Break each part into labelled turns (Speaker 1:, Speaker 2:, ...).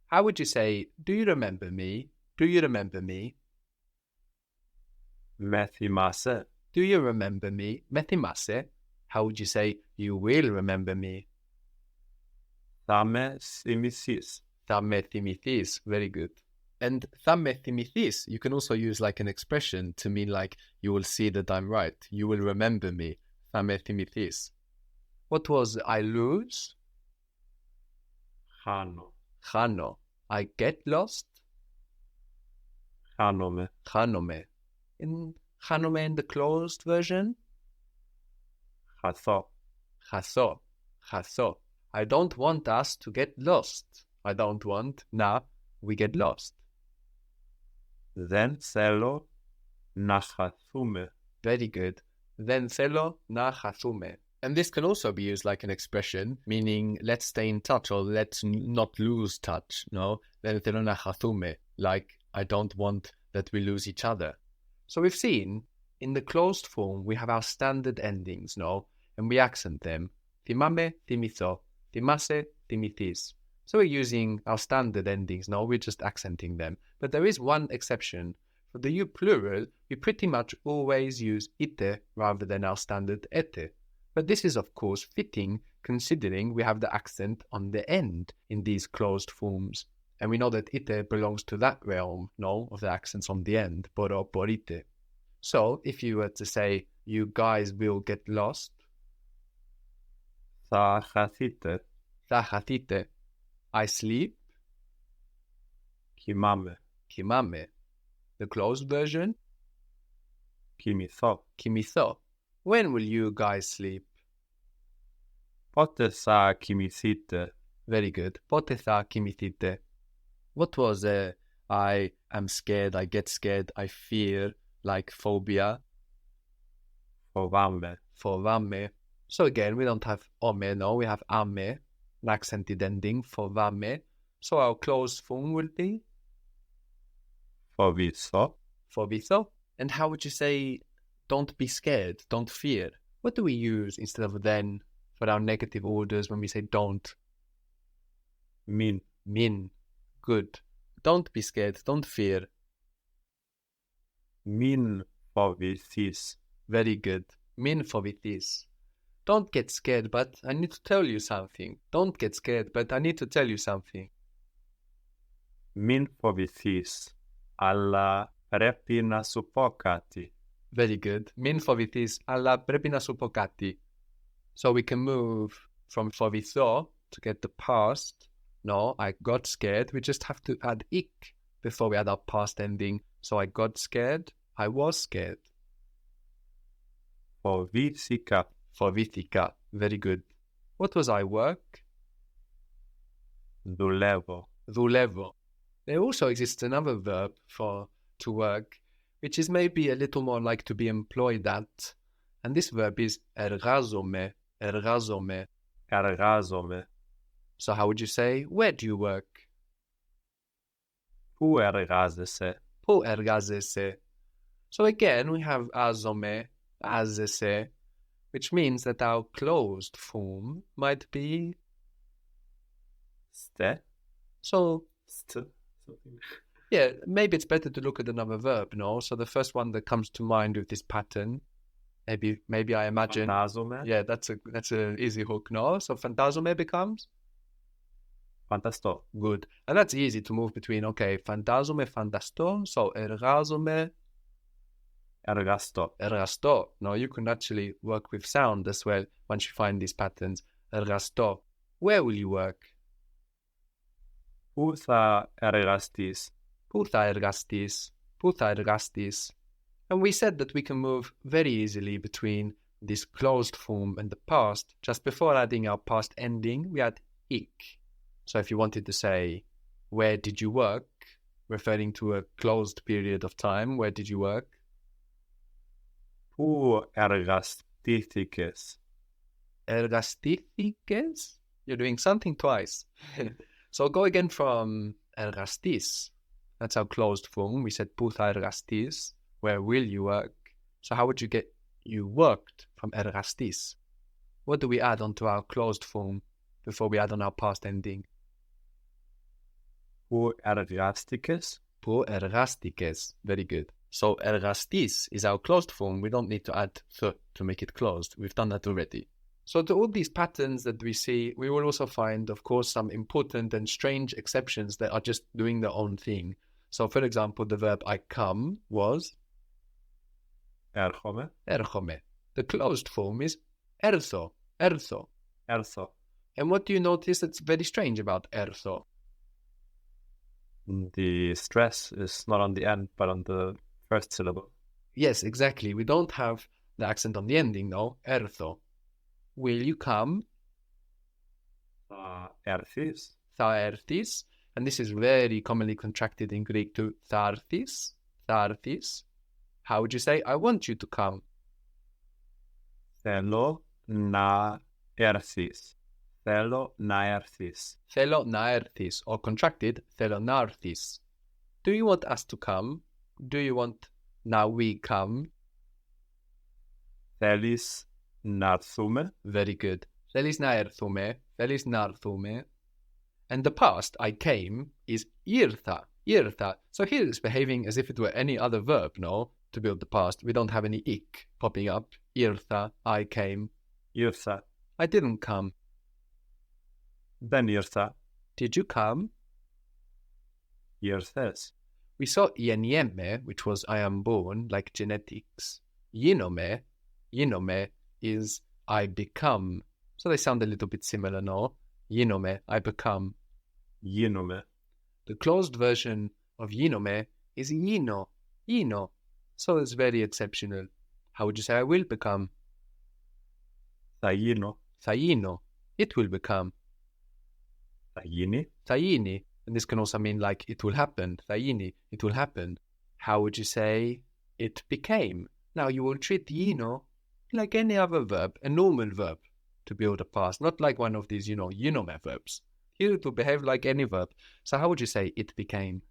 Speaker 1: How would you say, do you remember me? Do you remember me?
Speaker 2: Με θυμάσαι.
Speaker 1: Do you remember me? Με θυμάσαι. How would you say, you will remember me?
Speaker 2: Θα με θυμηθείς.
Speaker 1: Θα με θυμηθείς. Very good. And θα με θυμηθείς, you can also use like an expression to mean like, you will see that I'm right. You will remember me. Θα με θυμηθείς. What was I lose?
Speaker 2: Χάνω.
Speaker 1: Χάνω. I get lost?
Speaker 2: Χάνομαι.
Speaker 1: Χάνομαι. Χάνομαι in the closed version?
Speaker 2: Χαθώ.
Speaker 1: Χαθώ. Χαθώ. I don't want us to get lost. I don't want, να, we get lost.
Speaker 2: Δεν θέλω να χαθούμε.
Speaker 1: Very good. Δεν θέλω να χαθούμε. And this can also be used like an expression, meaning let's stay in touch or let's not lose touch, no? Δεν θέλω να χαθούμε, like I don't want that we lose each other. So we've seen, in the closed form, we have our standard endings, no? And we accent them. Θυμάμαι, θυμηθώ. Θυμάσαι, θυμηθείς. So we're using our standard endings, no? We're just accenting them. But there is one exception. For the you plural, we pretty much always use ite rather than our standard ete. But this is, of course, fitting considering we have the accent on the end in these closed forms. And we know that ite belongs to that realm, no, of the accents on the end, poro, porite. So if you were to say, you guys will get lost,
Speaker 2: Θα χαθείτε.
Speaker 1: θα χαθείτε. I sleep,
Speaker 2: Κοιμάμαι.
Speaker 1: κοιμάμαι. The closed version,
Speaker 2: Κοιμηθώ.
Speaker 1: κοιμηθώ. When will you guys sleep?
Speaker 2: Πότε θα κοιμηθείτε.
Speaker 1: Very good. Πότε θα κοιμηθείτε? What was I am scared, I get scared, I fear, like phobia,
Speaker 2: Φοβάμαι.
Speaker 1: φοβάμαι. So again, we don't have ome, no, we have ame, an accented ending, φοβάμαι. So our closed form will be
Speaker 2: Φοβηθώ.
Speaker 1: φοβηθώ. And how would you say, don't be scared, don't fear? What do we use instead of then for our negative orders when we say don't?
Speaker 2: Μην.
Speaker 1: Min. Good. Don't be scared, don't fear.
Speaker 2: Μην φοβηθείς.
Speaker 1: Very good. Min φοβηθείς. Don't get scared, but I need to tell you something. Don't get scared, but I need to tell you something.
Speaker 2: Μην φοβηθείς. Αλλά πρέπει να σου πω κάτι.
Speaker 1: Very good. Min φοβηθείς, αλλά πρέπει να σου πω κάτι. So we can move from φοβηθώ to get the past. No, I got scared. We just have to add ik before we add our past ending. So I got scared. I was scared.
Speaker 2: Φοβήθηκα.
Speaker 1: Φοβήθηκα. Very good. What was I work?
Speaker 2: Δουλεύω.
Speaker 1: Δουλεύω. There also exists another verb for to work, which is maybe a little more like to be employed at. And this verb is εργάζομαι. Εργάζομαι.
Speaker 2: Εργάζομαι.
Speaker 1: So how would you say, where do you work?
Speaker 2: Πού εργάζεσαι.
Speaker 1: Πού εργάζεσαι? So again, we have άζομαι, άζεσαι, which means that our closed form might be
Speaker 2: Στε.
Speaker 1: so.
Speaker 2: St.
Speaker 1: Yeah, maybe it's better to look at another verb, no? So the first one that comes to mind with this pattern, maybe I imagine.
Speaker 2: Φαντάζομαι.
Speaker 1: Yeah, that's an easy hook, no? So φαντάζομαι becomes
Speaker 2: Φανταστώ.
Speaker 1: good, and that's easy to move between. Okay, φαντάζομαι, φανταστώ. So εργάζομαι,
Speaker 2: Εργαστώ.
Speaker 1: εργαστώ. No, you can actually work with sound as well once you find these patterns. Εργαστώ. Where will you work?
Speaker 2: Πού θα εργαστείς.
Speaker 1: Πού θα εργαστείς? Πού θα εργαστείς? And we said that we can move very easily between this closed form and the past. Just before adding our past ending, we add ik. So if you wanted to say, where did you work? Referring to a closed period of time, where did you work?
Speaker 2: Πού εργαστήθηκες.
Speaker 1: Εργαστήθηκες? You're doing something twice. So go again from εργαστείς. That's our closed form. We said πού θα εργαστείς. Where will you work? So how would you get you worked from εργαστείς? What do we add onto our closed form before we add on our past ending?
Speaker 2: Που εργάστηκες.
Speaker 1: Που εργάστηκες. Very good. So ergastis is our closed form. We don't need to add th to make it closed. We've done that already. So to all these patterns that we see, we will also find, of course, some important and strange exceptions that are just doing their own thing. So for example, the verb I come was
Speaker 2: Έρχομαι.
Speaker 1: erchome. The closed form is ertho. Ertho.
Speaker 2: Έρθω.
Speaker 1: And what do you notice that's very strange about ertho?
Speaker 2: The stress is not on the end, but on the first syllable.
Speaker 1: Yes, exactly. We don't have the accent on the ending, no? Ertho. Will you come?
Speaker 2: Θα έρθεις.
Speaker 1: Θα έρθεις. And this is very commonly contracted in Greek to θα έρθεις. Θα έρθεις. How would you say, I want you to come?
Speaker 2: Θέλω να έρθεις. Θέλω να έρθεις.
Speaker 1: Θέλω να έρθεις. Or contracted, θέλω να έρθεις. Do you want us to come? Do you want now we come?
Speaker 2: Θέλεις να έρθουμε.
Speaker 1: Very good. Θέλεις να έρθουμε. Θέλεις να έρθουμε. And the past, I came, is ήρθα. Ήρθα. So here it's behaving as if it were any other verb, no? To build the past. We don't have any ik popping up. Ήρθα. I came.
Speaker 2: Ήρθα.
Speaker 1: I didn't come.
Speaker 2: Δεν ήρθα.
Speaker 1: Did you come?
Speaker 2: Ήρθες.
Speaker 1: We saw γεννιέμαι, which was I am born, like genetics. Γίνομαι is I become. So they sound a little bit similar, no? Γίνομαι, I become.
Speaker 2: Γίνομαι.
Speaker 1: The closed version of γίνομαι is γίνω. Γίνω. So it's very exceptional. How would you say I will become?
Speaker 2: Θα γίνω.
Speaker 1: Θα γίνω. It will become.
Speaker 2: Θα γίνει.
Speaker 1: Θα γίνει. And this can also mean like it will happen. Θα γίνει. It will happen. How would you say it became? Now you will treat γίνω like any other verb, a normal verb to build a past, not like one of these, γίνομαι verbs. Here it will behave like any verb. So how would you say it became?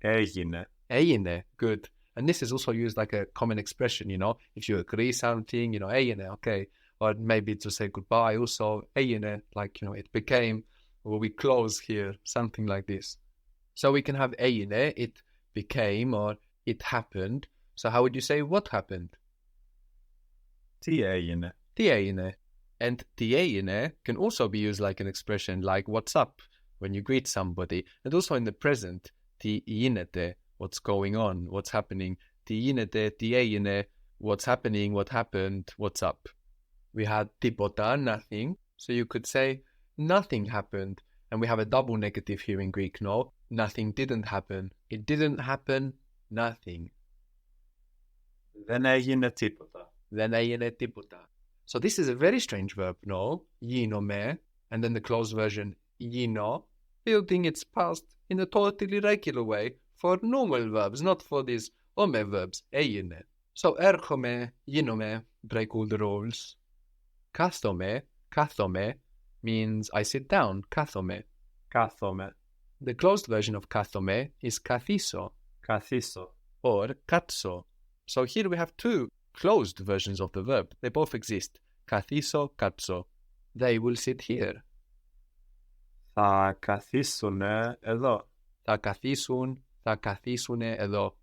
Speaker 2: Έγινε.
Speaker 1: Έγινε. Good. And this is also used like a common expression, if you agree something, έγινε, okay. Or maybe to say goodbye also, έγινε, like, it became, or we close here, something like this. So we can have έγινε, it became, or it happened. So how would you say what happened?
Speaker 2: Τι έγινε.
Speaker 1: Τι έγινε. And τι έγινε can also be used like an expression like what's up when you greet somebody. And also in the present, τι γίνεται, what's going on, what's happening. Τι γίνεται, τι έγινε, what's happening, what happened, what's up. We had τίποτα, nothing. So you could say nothing happened. And we have a double negative here in Greek, no? Nothing didn't happen. It didn't happen, nothing.
Speaker 2: Δεν έγινε τίποτα.
Speaker 1: Δεν έγινε τίποτα. So this is a very strange verb, no? Γίνομαι, and then the closed version, γίνω, building its past in a totally regular way for normal verbs, not for these ome verbs, έγινε. So έρχομαι, γίνομαι, break all the rules. Κάθομαι means I sit down, κάθομαι.
Speaker 2: Κάθομαι.
Speaker 1: The closed version of κάθομαι is καθίσω
Speaker 2: Καθίσω.
Speaker 1: or κάτσω. So here we have two closed versions of the verb. They both exist. Καθίσω, κάτσω. They will sit here.
Speaker 2: Θα καθίσουνε εδώ.
Speaker 1: Θα καθίσουνε εδώ.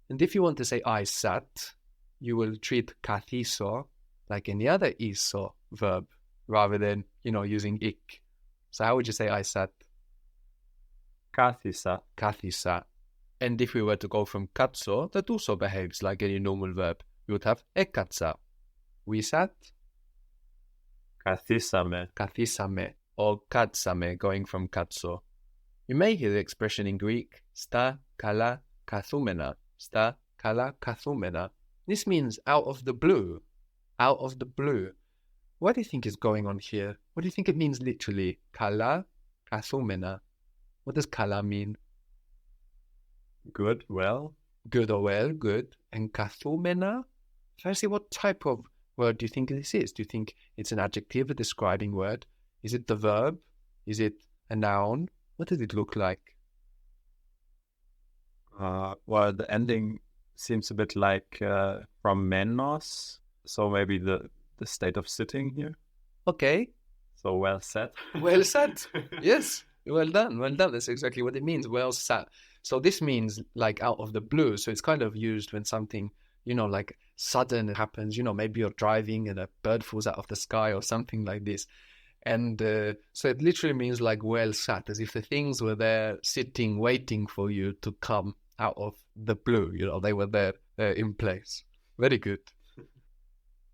Speaker 1: And if you want to say I sat, you will treat καθίσω like any other iso verb rather than, using ik. So how would you say I sat?
Speaker 2: Κάθισα.
Speaker 1: Κάθισα. And if we were to go from katso, that also behaves like any normal verb. You would have ekatsa. We sat.
Speaker 2: Καθίσαμε.
Speaker 1: Καθίσαμε. Or katsame, going from katso. You may hear the expression in Greek, sta kala kathumena. Sta kala kathumena. This means out of the blue. Out of the blue. What do you think is going on here? What do you think it means literally? Kala kathumena. What does kala mean?
Speaker 2: Good, well.
Speaker 1: Good or well, good. And kathumena? Firstly, what type of word do you think this is? Do you think it's an adjective, a describing word? Is it the verb? Is it a noun? What does it look like?
Speaker 2: Well, the ending seems a bit like from menos, so maybe the state of sitting here.
Speaker 1: Okay.
Speaker 2: So well said.
Speaker 1: Well said. Yes. Well done, well done. That's exactly what it means. Well sat. So this means like out of the blue. So it's kind of used when something, like sudden happens. Maybe you're driving and a bird falls out of the sky or something like this. And so it literally means like well sat, as if the things were there sitting, waiting for you to come out of the blue. They were there in place. Very good.